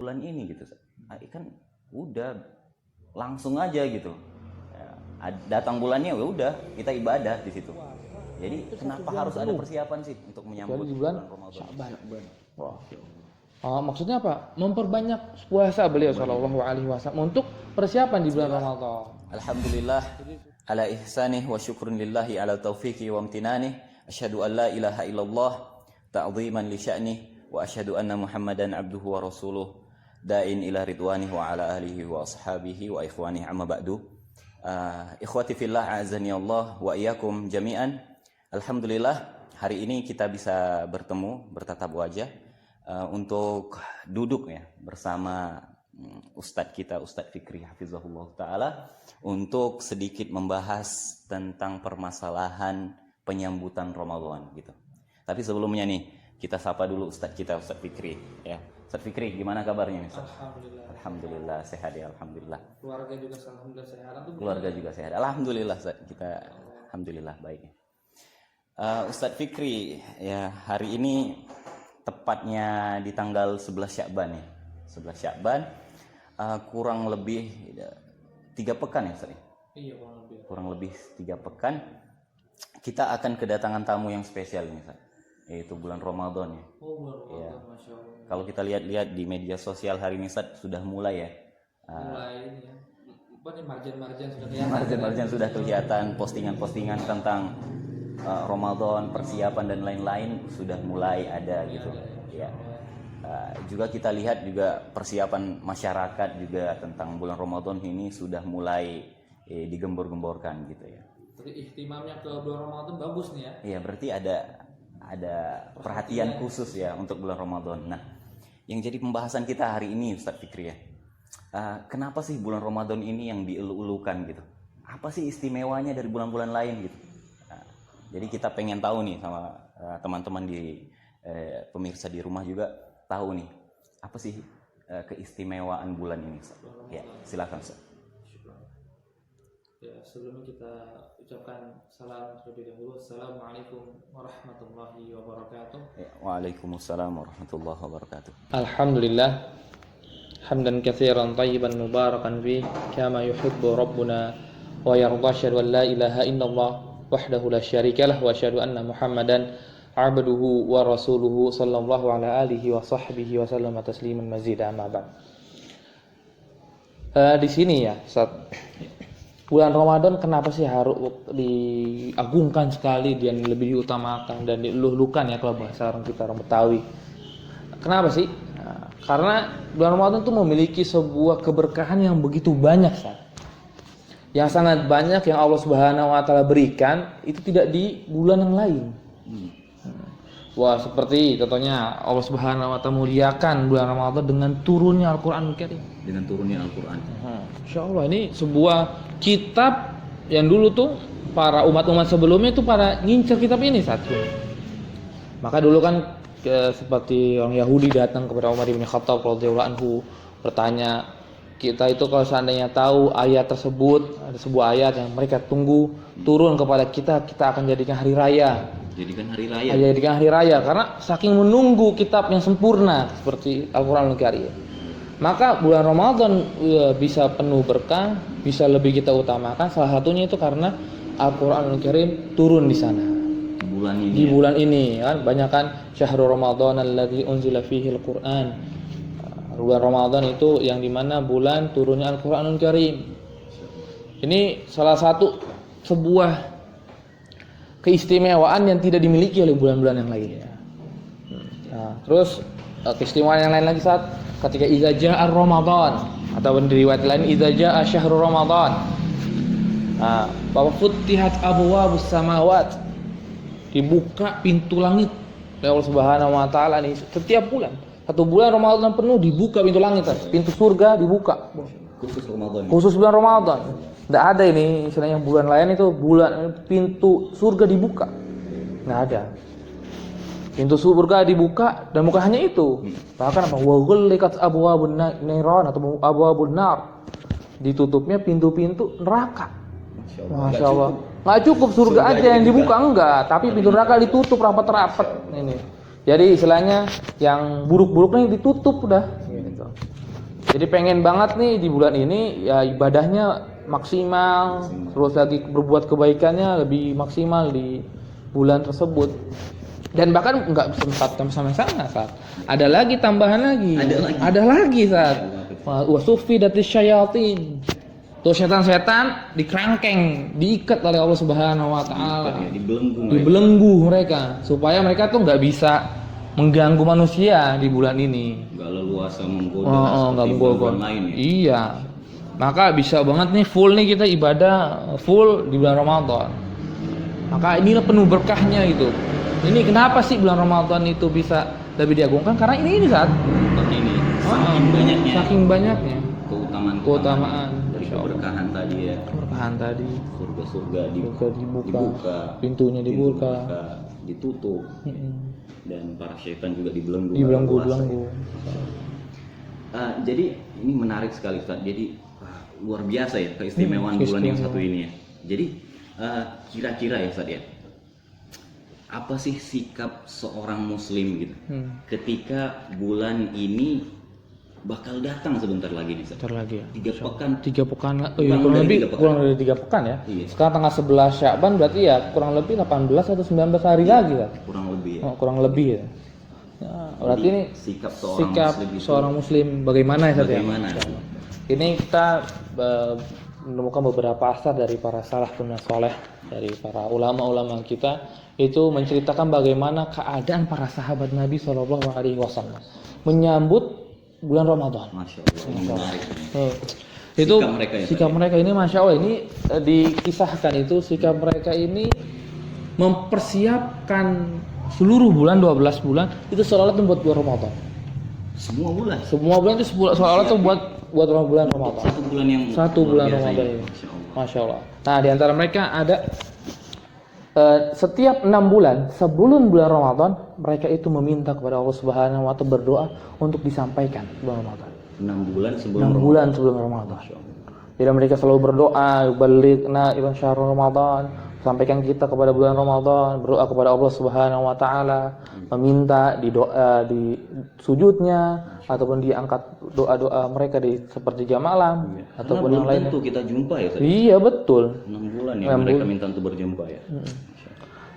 bulan ini gitu. Kan udah langsung aja gitu. Datang bulannya udah kita ibadah di situ. Jadi kenapa harus ada persiapan sih untuk menyambut bulan Ramadan? Wah. Maksudnya apa? Memperbanyak puasa beliau sallallahu alaihi wasallam untuk persiapan di bulan Ramadan. Alhamdulillah ala ihsanih wa syukrun lillahi ala taufiqi wa amtinanih. Asyhadu an la ilaha illallah ta'ziman li sya'nih wa asyhadu anna Muhammadan abduhu wa rasuluh da'in ila ridwanih wa ala alihi wa ashabihi wa ikhwanih amma ba'du. Ikhwati fillah a'azani Allah wa iyyakum jami'an. Alhamdulillah hari ini kita bisa bertemu bertatap wajah untuk duduk ya bersama Ustadz kita, Ustadz Fikri Hafizahullah Ta'ala, untuk sedikit membahas tentang permasalahan penyambutan Ramadan gitu. Tapi sebelumnya nih kita sapa dulu Ustadz kita, Ustadz Fikri ya. Ustadz Fikri, gimana kabarnya nih? Alhamdulillah. Alhamdulillah sehat ya, alhamdulillah. Keluarga juga alhamdulillah sehat. Keluarga juga sehat. Alhamdulillah kita alhamdulillah baik. Ustadz Fikri ya, hari ini tepatnya di tanggal 11 Sya'ban ya. 11 Sya'ban kurang lebih 3 pekan ya Ustadz. Iya, kurang lebih 3 pekan kita akan kedatangan tamu yang spesial ini Ustadz, yaitu bulan Ramadan ya. Oh, bulan Ramadan, ya. Masya Allah. Kalau kita lihat-lihat di media sosial hari ini Ustadz sudah mulai ya. Mulai ini ya. Marjan-marjan sudah kelihatan. Marjan-marjan sudah kelihatan, postingan-postingan tentang Ramadan, persiapan dan lain-lain sudah mulai ada gitu. Ya. Juga kita lihat juga persiapan masyarakat juga tentang bulan Ramadan ini sudah mulai digembor-gemborkan gitu ya. Berarti ihtimamnya ke bulan Ramadan bagus nih ya. Iya, berarti ada perhatian khusus ya untuk bulan Ramadan. Nah, yang jadi pembahasan kita hari ini Ustadz Fikri ya. Kenapa sih bulan Ramadan ini yang dielu-elukan gitu? Apa sih istimewanya dari bulan-bulan lain gitu? Jadi kita pengen tahu nih sama teman-teman di pemirsa di rumah juga tahu nih apa sih keistimewaan bulan ini. Ya, silakan Ustaz. Ya, sebelumnya kita ucapkan salam terlebih dahulu. Assalamualaikum warahmatullahi wabarakatuh. Ya, waalaikumsalam warahmatullahi wabarakatuh. Alhamdulillah hamdan katsiran thayyiban mubarakan fi kama yuhibbu rabbuna wa yarda, asyhadu an la ilaha illallah wahdahu la syarikalah wa asyhadu anna Muhammadan abduhu wa rasuluhu sallallahu ala alihi wa sahbihi wa sallama tasliman mazida amma ba'd. Di sini ya, bulan Ramadan kenapa sih harus diagungkan sekali dan lebih diutamakan dan diluluhkan ya kalau bahasa orang kita, orang Betawi. Kenapa sih? Karena bulan Ramadan itu memiliki sebuah keberkahan yang begitu banyak, yang sangat banyak yang Allah Subhanahu wa taala berikan itu tidak di bulan yang lain. Wah, seperti contohnya Allah Subhanahu wa taala muliakan bulan Ramadan dengan turunnya Al-Qur'anul Karim. Dengan turunnya Al-Qur'an. Insyaallah ini sebuah kitab yang dulu tuh para umat-umat sebelumnya itu pada ngincer kitab ini satu. Maka dulu kan seperti orang Yahudi datang kepada Umar bin Khattab radhiyallahu anhu bertanya, kita itu kalau seandainya tahu ayat tersebut, ada sebuah ayat yang mereka tunggu turun kepada kita, kita akan jadikan hari raya. Jadikan hari raya karena saking menunggu kitab yang sempurna seperti Al-Qur'anul Karim. Maka bulan Ramadan bisa penuh berkah, bisa lebih kita utamakan. Salah satunya itu karena Al-Qur'anul Karim turun di sana. Di bulan ini kan banyak kan syahrul Ramadan alladzi unzila fihi al-Qur'an. Bulan Ramadan itu yang dimana bulan turunnya Al-Qur'anul Karim. Ini salah satu sebuah keistimewaan yang tidak dimiliki oleh bulan-bulan yang lainnya. Nah, terus keistimewaan yang lain lagi saat ketika idza jaa Ramadan atau di riwayat lain idza jaa syahrul Ramadan. Nah, bahwa futihat abwabus samawat, dibuka pintu langit oleh Allah Subhanahu wa taala nih setiap bulan. Satu bulan Ramadan penuh dibuka pintu langit, pintu surga dibuka. Khusus bulan Ramadan. Tidak ada ini istilahnya bulan lain itu bulan pintu surga dibuka. Nggak ada. Pintu surga dibuka dan bukan hanya itu. Bahkan apa? Wa ghulliqat abwabun niran atau abwabun nar. Ditutupnya pintu-pintu neraka. Masya Allah. Nggak cukup surga aja yang dibuka, enggak, tapi pintu neraka ditutup rapat-rapat ini. Jadi istilahnya yang buruk-buruknya ditutup udah. Gitu. Jadi pengen banget nih di bulan ini ya ibadahnya maksimal, terus lagi berbuat kebaikannya lebih maksimal di bulan tersebut. Dan bahkan nggak sempat sama-sama saat. Ada lagi tambahan lagi. Ada lagi saat. Wasufi dati syayatin. Tuh setan-setan dikerangkeng, diikat oleh Allah Subhanahu wa taala. Dibelenggu mereka supaya mereka tuh nggak bisa mengganggu manusia di bulan ini. Nggak leluasa menggoda seperti bulan lain ya. Iya. Maka bisa banget nih full nih kita ibadah full di bulan Ramadan. Maka inilah penuh berkahnya gitu. Ini kenapa sih bulan Ramadan itu bisa lebih diagungkan? Karena ini saat ini saking banyaknya keutamaan dari keberkahan tadi ya. Keberkahan tadi. Surga dibuka, pintunya dibuka, ditutup. Dan para syaitan juga dibelenggu. Jadi ini menarik sekali Ustaz. Jadi luar biasa ya keistimewaan bulan yang satu ini ya. Jadi kira-kira ya Ustaz ya, apa sih sikap seorang muslim gitu ketika bulan ini bakal datang sebentar lagi nih Ustaz? Sebentar lagi ya. 3 pekan. Kurang dari 3 pekan ya. Iya. Sekarang tanggal 11 Sya'ban berarti ya kurang lebih 18 atau 19 hari lagi kan? Kurang lebih ya. Kurang lebih ya. Berarti ini sikap seorang muslim bagaimana ya Ustaz ya? Bagaimana? Ini kita menemukan beberapa asar dari para salafun saleh, dari para ulama-ulama kita itu menceritakan bagaimana keadaan para sahabat Nabi Shallallahu Alaihi Wasallam menyambut bulan Ramadan. Masya Allah. Ini menarik. Itu sikap mereka ini Masya Allah ini dikisahkan itu sikap mereka ini mempersiapkan seluruh bulan 12 bulan itu seolah-olah itu buat Ramadan. Semua bulan itu seolah-olah itu buat bulan Ramadan. Satu bulan Ramadan ini. Masya Allah. Nah di antara mereka ada setiap 6 bulan sebelum bulan Ramadan mereka itu meminta kepada Allah Subhanahu wa taala berdoa untuk disampaikan bulan Ramadan. 6 bulan sebelum Ramadan. Jadi mereka selalu berdoa, balighna ila syahrul Ramadan, sampaikan kita kepada bulan Ramadan, berdoa kepada Allah Subhanahu wa taala, meminta di doa di sujudnya ataupun diangkat doa-doa mereka di sepertiga malam ataupun yang lainnya. Tentu kita jumpa ya Ustaz. Iya betul. 6 bulan ya mereka minta untuk berjumpa ya.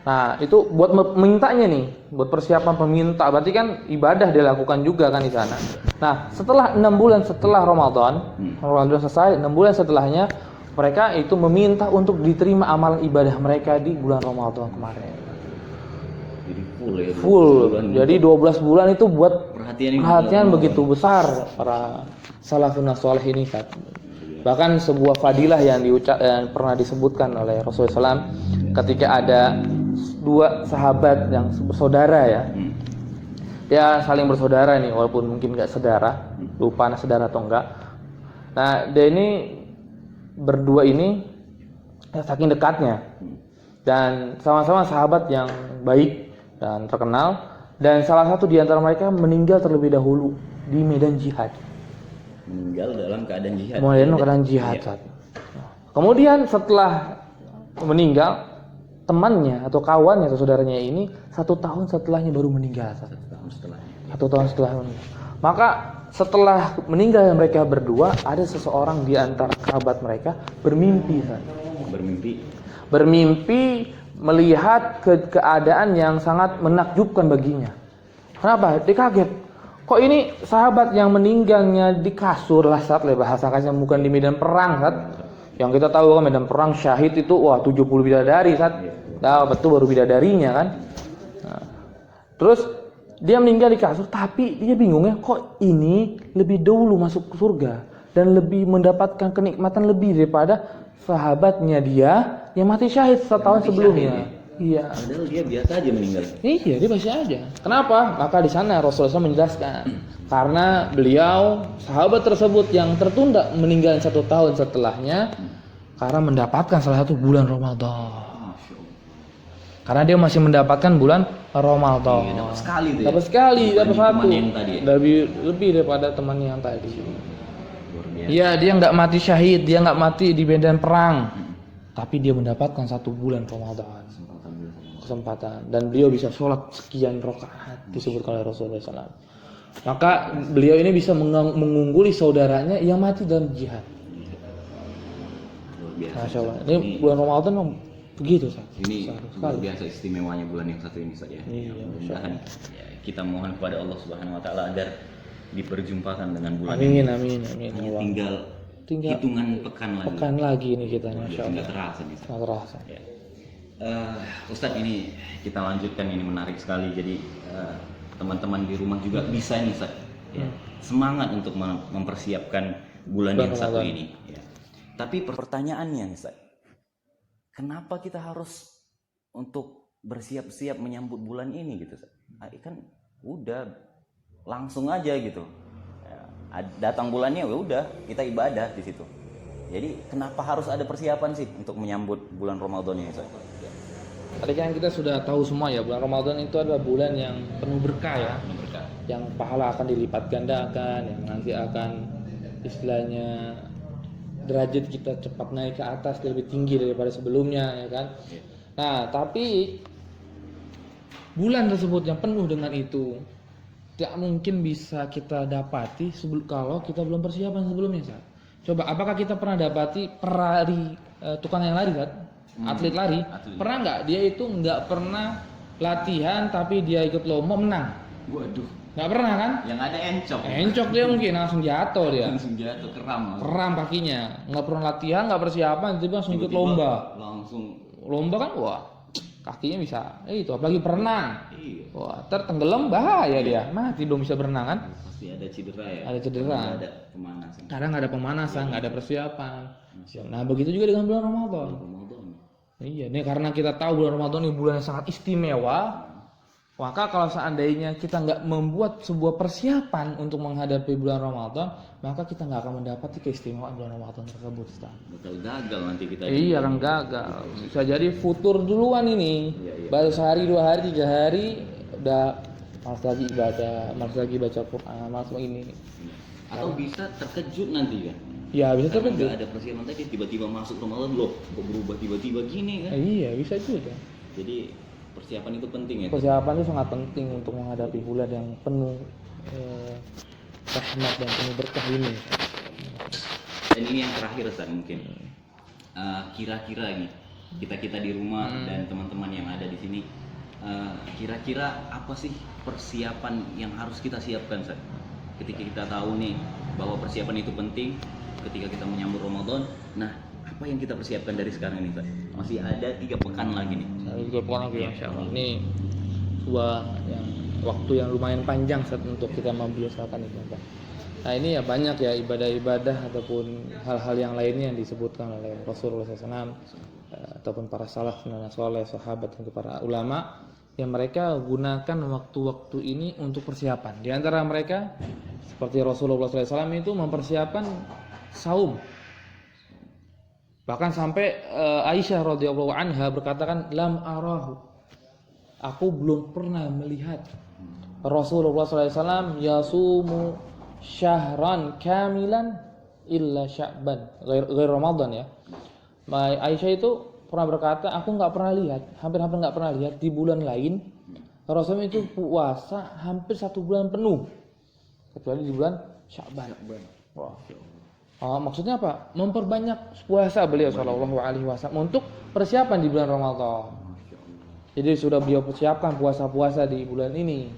Nah, itu buat mintanya nih, buat persiapan peminta. Berarti kan ibadah dilakukan juga kan di sana. Nah, setelah 6 bulan setelah Ramadan, Ramadan selesai, 6 bulan setelahnya mereka itu meminta untuk diterima amalan ibadah mereka di bulan Ramadan kemarin. Jadi full ya. Jadi 12 bulan itu buat perhatian begitu besar para salafun saleh ini kan. Bahkan sebuah fadilah yang pernah disebutkan oleh Rasulullah SAW ketika ada 2 sahabat yang bersaudara ya. Dia saling bersaudara nih walaupun mungkin enggak saudara, lupa saudara atau enggak. Nah, dia ini berdua ini saking dekatnya dan sama-sama sahabat yang baik dan terkenal, dan salah satu di antara mereka meninggal terlebih dahulu di medan jihad. Meninggal dalam keadaan jihad. Iya. Kemudian setelah meninggal, temannya atau kawannya atau saudaranya ini 1 tahun setelahnya baru meninggal. 1 tahun setelahnya. Maka setelah meninggal mereka berdua, ada seseorang di antara kerabat mereka bermimpi. Bermimpi melihat keadaan yang sangat menakjubkan baginya. Kenapa? Dia kaget. Kok ini sahabat yang meninggalnya di kasur lah saat bahasa kasarnya, bukan di medan perang saat. Yang kita tahu kan medan perang syahid itu 70 bidadari saat. Nah, betul baru bidadarinya kan. Nah, terus dia meninggal di kasur, tapi dia bingungnya kok ini lebih dulu masuk ke surga dan lebih mendapatkan kenikmatan lebih daripada sahabatnya dia yang mati syahid 1 tahun sebelumnya. Iya. Padahal dia biasa aja meninggal. Iya, dia biasa aja. Kenapa? Maka di sana Rasulullah SAW menjelaskan karena beliau sahabat tersebut yang tertunda meninggal 1 tahun setelahnya karena mendapatkan salah satu bulan Ramadan. Karena dia masih mendapatkan bulan Ramadan. Iya, dapat sekali tuh. Dapat sekali, dapat satu. Ya? Lebih daripada temannya yang tadi. Iya, dia nggak mati syahid, dia nggak mati di medan perang, tapi dia mendapatkan 1 bulan Ramadan. Kesempatan. Dan beliau bisa sholat sekian rakaat disebut oleh Rasulullah SAW. Maka beliau ini bisa mengungguli saudaranya yang mati dalam jihad. Luar biasa. Masya Allah. Ini bulan Ramadan memang begitu, Ustaz. Ini Besar luar sekali. biasa istimewanya bulan yang satu ini saja. Iya, Mudah-mudahan ya, kita mohon kepada Allah Subhanahu wa taala agar diperjumpakan dengan bulan Amin, ini. amin, amin. Hanya Allah. tinggal hitungan pekan lagi. Ini kita, Masya Nggak Allah. terasa nih. Nggak terasa. Ya. Ustadz, ini kita lanjutkan, ini menarik sekali. Jadi teman-teman di rumah juga bisa nih, Ustadz, ya, semangat untuk mempersiapkan bulan yang satu Ramadan ini. Ya. Tapi pertanyaannya, Ustadz, kenapa kita harus untuk bersiap-siap menyambut bulan ini gitu, Ustadz? Kan udah langsung aja gitu. Ya, datang bulannya udah kita ibadah di situ. Jadi kenapa harus ada persiapan sih untuk menyambut bulan Ramadan ini, Ustadz? Tadi kan kita sudah tahu semua ya, bulan Ramadan itu adalah bulan yang penuh berkah ya, yang pahala akan dilipat gandakan, yang nanti akan istilahnya derajat kita cepat naik ke atas lebih tinggi daripada sebelumnya, ya kan. Nah, tapi bulan tersebut yang penuh dengan itu tidak mungkin bisa kita dapati kalau kita belum persiapan sebelumnya, Sat. Coba, apakah kita pernah dapati perari tukang yang lari, Sat? Atlet lari, pernah nggak dia itu nggak pernah latihan tapi dia ikut lomba menang? Waduh, Nggak pernah kan? yang ada encok. Encok dia mungkin langsung jatuh dia, Langsung jatuh, keram. keram kakinya, nggak pernah latihan, nggak persiapan, tiba-tiba langsung ikut Tiba-tiba lomba. Langsung. Lomba kan, wah kakinya bisa, itu apalagi berenang, Iya. wah tertenggelam bahaya dia, mati belum bisa berenang kan? Pasti ada cedera ya. Ada cedera. Ada pemanasan. Kadang nggak ada pemanasan, nggak ada persiapan. Nah begitu juga dengan bulan Ramadan. Ramadan. Iya, nih karena kita tahu bulan Ramadan ini bulan yang sangat istimewa, maka kalau seandainya kita nggak membuat sebuah persiapan untuk menghadapi bulan Ramadan, maka kita nggak akan mendapati keistimewaan bulan Ramadan tersebut, Ustaz. Bakal gagal nanti kita. Iya, akan gagal. Bisa jadi futur duluan ini. Iya. Baru sehari, 2 hari, 3 hari udah malas lagi ibadah, malas lagi baca Quran, malas ini. Atau bisa terkejut nanti kan. Ya bisa Karena terkejut. nggak ada persiapan tadi, tiba-tiba masuk Ramadan loh, kok berubah tiba-tiba gini kan. Iya, bisa juga. Jadi persiapan itu penting ya. Persiapan itu sangat penting untuk menghadapi bulan yang penuh rahmat dan penuh berkah ini. Dan ini yang terakhir, Ustaz, mungkin. Kira-kira ini kita di rumah dan teman-teman yang ada di sini, kira-kira apa sih persiapan yang harus kita siapkan, Ustaz? Ketika kita tahu nih bahwa persiapan itu penting ketika kita menyambut Ramadan, nah apa yang kita persiapkan dari sekarang ini, Ustaz? Masih ada 3 pekan lagi nih. Juga lagi, Masya Allah. Ini sebuah waktu yang lumayan panjang saat untuk kita membiasakan ibadah. Nah ini ya banyak ya ibadah-ibadah ataupun hal-hal yang lainnya yang disebutkan oleh Rasulullah SAW ataupun para salaf dan soleh, sahabat dan para ulama yang mereka gunakan waktu-waktu ini untuk persiapan. Di antara mereka seperti Rasulullah SAW itu mempersiapkan saum. Bahkan sampai Aisyah radhiyallahu anha berkatakan, lam arahu, aku belum pernah melihat Rasulullah SAW yasumu syahran kamilan illa sya'ban ghair Ramadan ya. Aisyah itu pernah berkata, aku nggak pernah lihat, hampir-hampir nggak pernah lihat di bulan lain Rasulullah itu puasa hampir 1 bulan penuh kecuali di bulan Sya'ban. Wah. Maksudnya apa? Memperbanyak puasa beliau Shallallahu Alaihi Wasallam untuk persiapan di bulan Ramadan. Jadi sudah beliau persiapkan puasa-puasa di bulan ini.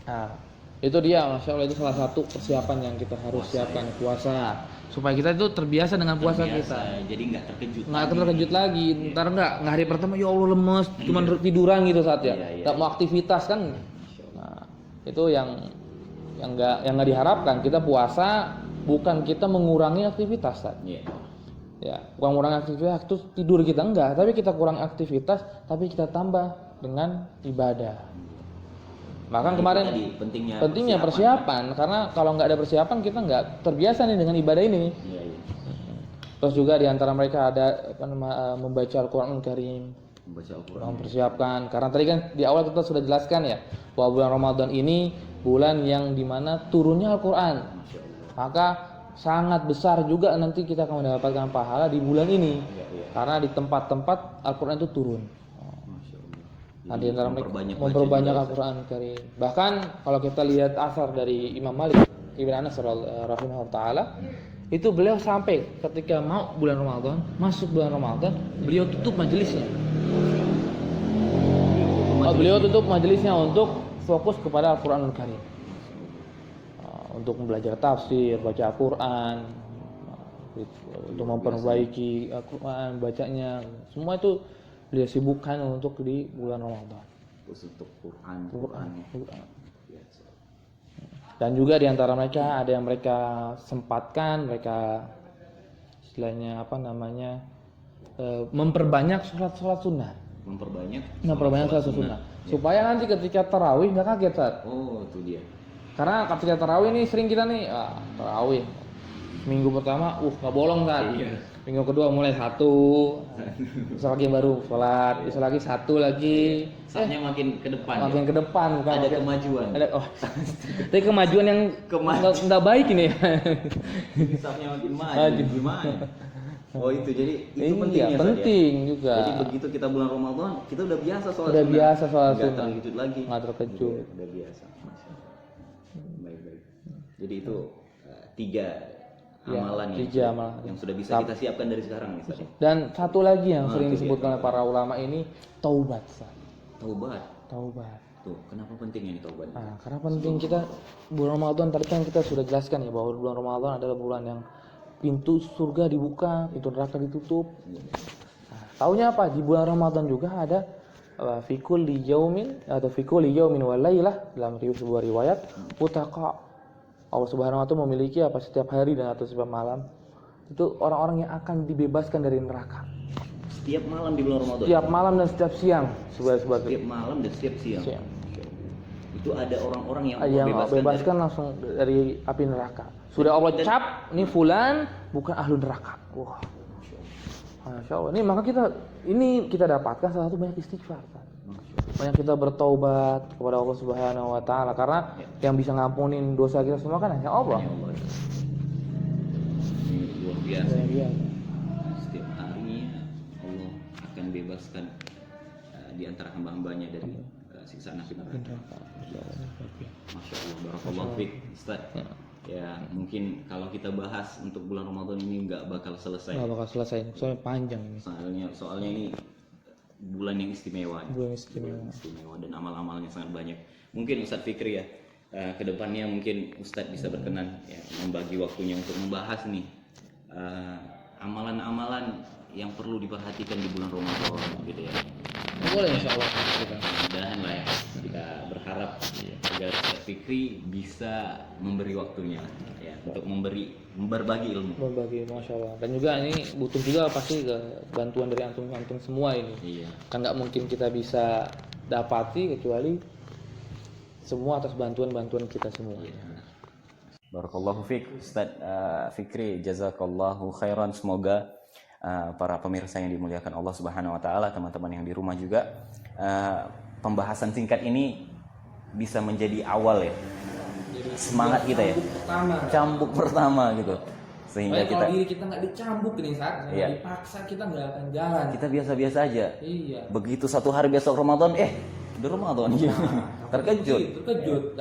Nah, itu dia, Masya Allah, itu salah satu persiapan yang kita harus siapkan, puasa, supaya kita itu terbiasa dengan puasa kita. Jadi nggak terkejut. Nggak terkejut lagi. Ntar nggak hari pertama ya Allah lemes, cuman tiduran gitu saat ya. Nggak mau aktivitas kan. Nah, itu yang nggak diharapkan. Kita puasa bukan kita mengurangi aktivitas, Ustaz. Ya, bukan mengurangi aktivitas terus tidur kita enggak, tapi kita kurang aktivitas tapi kita tambah dengan ibadah. Bahkan kemarin pentingnya persiapan karena kalau nggak ada persiapan kita nggak terbiasa nih dengan ibadah ini. Terus juga di antara mereka ada membaca Al-Qur'an Karim. Mempersiapkan karena tadi kan di awal kita sudah jelaskan ya bahwa bulan Ramadan ini bulan yang dimana turunnya Al-Qur'an. Maka sangat besar juga nanti kita akan mendapatkan pahala di bulan ini karena di tempat-tempat Al-Quran itu turun. Nah, di antara mereka memperbanyak memperbanyak baca Al-Qur'an Karim. Bahkan kalau kita lihat asar dari Imam Malik Ibn Anas rahimahullah taala, itu beliau sampai ketika mau bulan Ramadan, masuk bulan Ramadan, beliau tutup majelisnya. Beliau tutup majelisnya untuk fokus kepada Al-Qur'anul Karim. Untuk belajar tafsir, baca Al-Qur'an, untuk memperbaiki Al-Qur'an bacanya. Semua itu beliau sibukkan untuk di bulan Ramadan. Untuk Quran. Dan juga di antara mereka ada yang mereka sempatkan, mereka istilahnya memperbanyak sholat sunnah. Memperbanyak sholat sunnah. Supaya nanti ketika tarawih nggak kaget, Ustaz. Oh, itu dia. Karena ketika tarawih nih sering kita nih, tarawih minggu pertama, nggak bolong kan. Iya. Minggu kedua mulai satu, bisa lagi baru sholat, bisa lagi satu lagi. Saatnya makin ke depan. Makin ke depan, bukan ada kemajuan. Tapi kemajuan yang nggak baik ini. Saatnya makin maju. Gimana? Oh itu jadi itu penting ya. Penting juga. Jadi begitu kita bulan Ramadan, kita udah biasa sholat. Udah biasa sholat sunnah. Nggak terkejut lagi. Nggak terkejut. Udah biasa. Baik. Jadi itu tiga amalan yang sudah bisa kita siapkan dari sekarang nih. Dan satu lagi yang sering disebutkan oleh para ulama ini taubat. Taubat. Tuh, kenapa pentingnya ini taubat? Karena penting kita bulan Ramadan tadi kan kita sudah jelaskan ya bahwa bulan Ramadan adalah bulan yang pintu surga dibuka, pintu neraka ditutup. Taunya apa? Di bulan Ramadan juga ada fi kulli yaumin wa lailah dalam sebuah riwayat utaqa. Allah Subhanahu wa taala memiliki setiap hari dan atau setiap malam itu orang-orang yang akan dibebaskan dari neraka. Setiap malam di bulan Ramadan. Setiap malam dan setiap siang. Setiap malam dan setiap siang. Itu ada orang-orang yang bebaskan langsung dari api neraka. Sudah Allah cap, ini fulan bukan ahlu neraka. Wah. Masya Allah. Ini kita dapatkan salah satu banyak istighfar. Banyak kita bertaubat kepada Allah Subhanahu wa taala karena yang bisa ngampunin dosa kita semua kan hanya Allah. Luar biasa. Setiap harinya Allah akan bebaskan di antara hamba-hambanya dari siksaan api neraka. Masya Allah, barakallahu fiik, Ustaz. Ya mungkin kalau kita bahas untuk bulan Ramadan ini nggak bakal selesai. Soalnya panjang ini. Soalnya ini bulan yang istimewa. Bulan istimewa dan amal-amalnya sangat banyak. Mungkin Ustadz Fikri ya, kedepannya mungkin Ustadz bisa berkenan ya, membagi waktunya untuk membahas nih amalan-amalan yang perlu diperhatikan di bulan Ramadan gitu ya. Boleh insyaallah kita. Mudah-mudahan lah ya. Kita berharap agar Ustadz Fikri bisa memberi waktunya ya untuk berbagi ilmu. Masya Allah. Dan juga ini butuh juga pasti bantuan dari antum-antum semua ini. Iya. Kan nggak mungkin kita bisa dapati kecuali semua atas bantuan kita semua. Iya. Barakallahu fiik Ustaz Fikri, jazakallahu khairan. Semoga para pemirsa yang dimuliakan Allah Subhanahu wa taala, teman-teman yang di rumah juga, pembahasan singkat ini bisa menjadi awal ya. Semangat kita ya. Cambuk pertama gitu. Sehingga kita kalau diri kita nggak dicambuk nih saat dipaksa kita nggak akan jalan. Kita biasa-biasa aja. Iya. Begitu satu hari besok Ramadan, udah Ramadan gitu. Terkejut.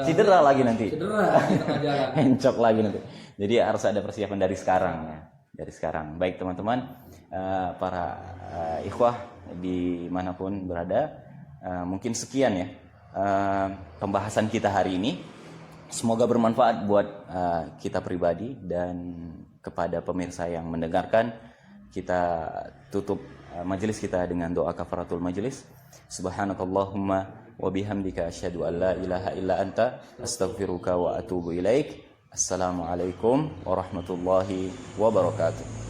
Cedera lagi nanti. Encok lagi nanti. Jadi harus ada persiapan dari sekarang ya. Dari sekarang. Baik teman-teman, para ikhwah dimanapun berada, mungkin sekian ya pembahasan kita hari ini. Semoga bermanfaat buat kita pribadi dan kepada pemirsa yang mendengarkan. Kita tutup majelis kita dengan doa kafaratul majelis. Subhanakallahumma wa bihamdika asyhadu an la ilaha illa anta astaghfiruka wa atubu ilaik. Assalamualaikum warahmatullahi wabarakatuh.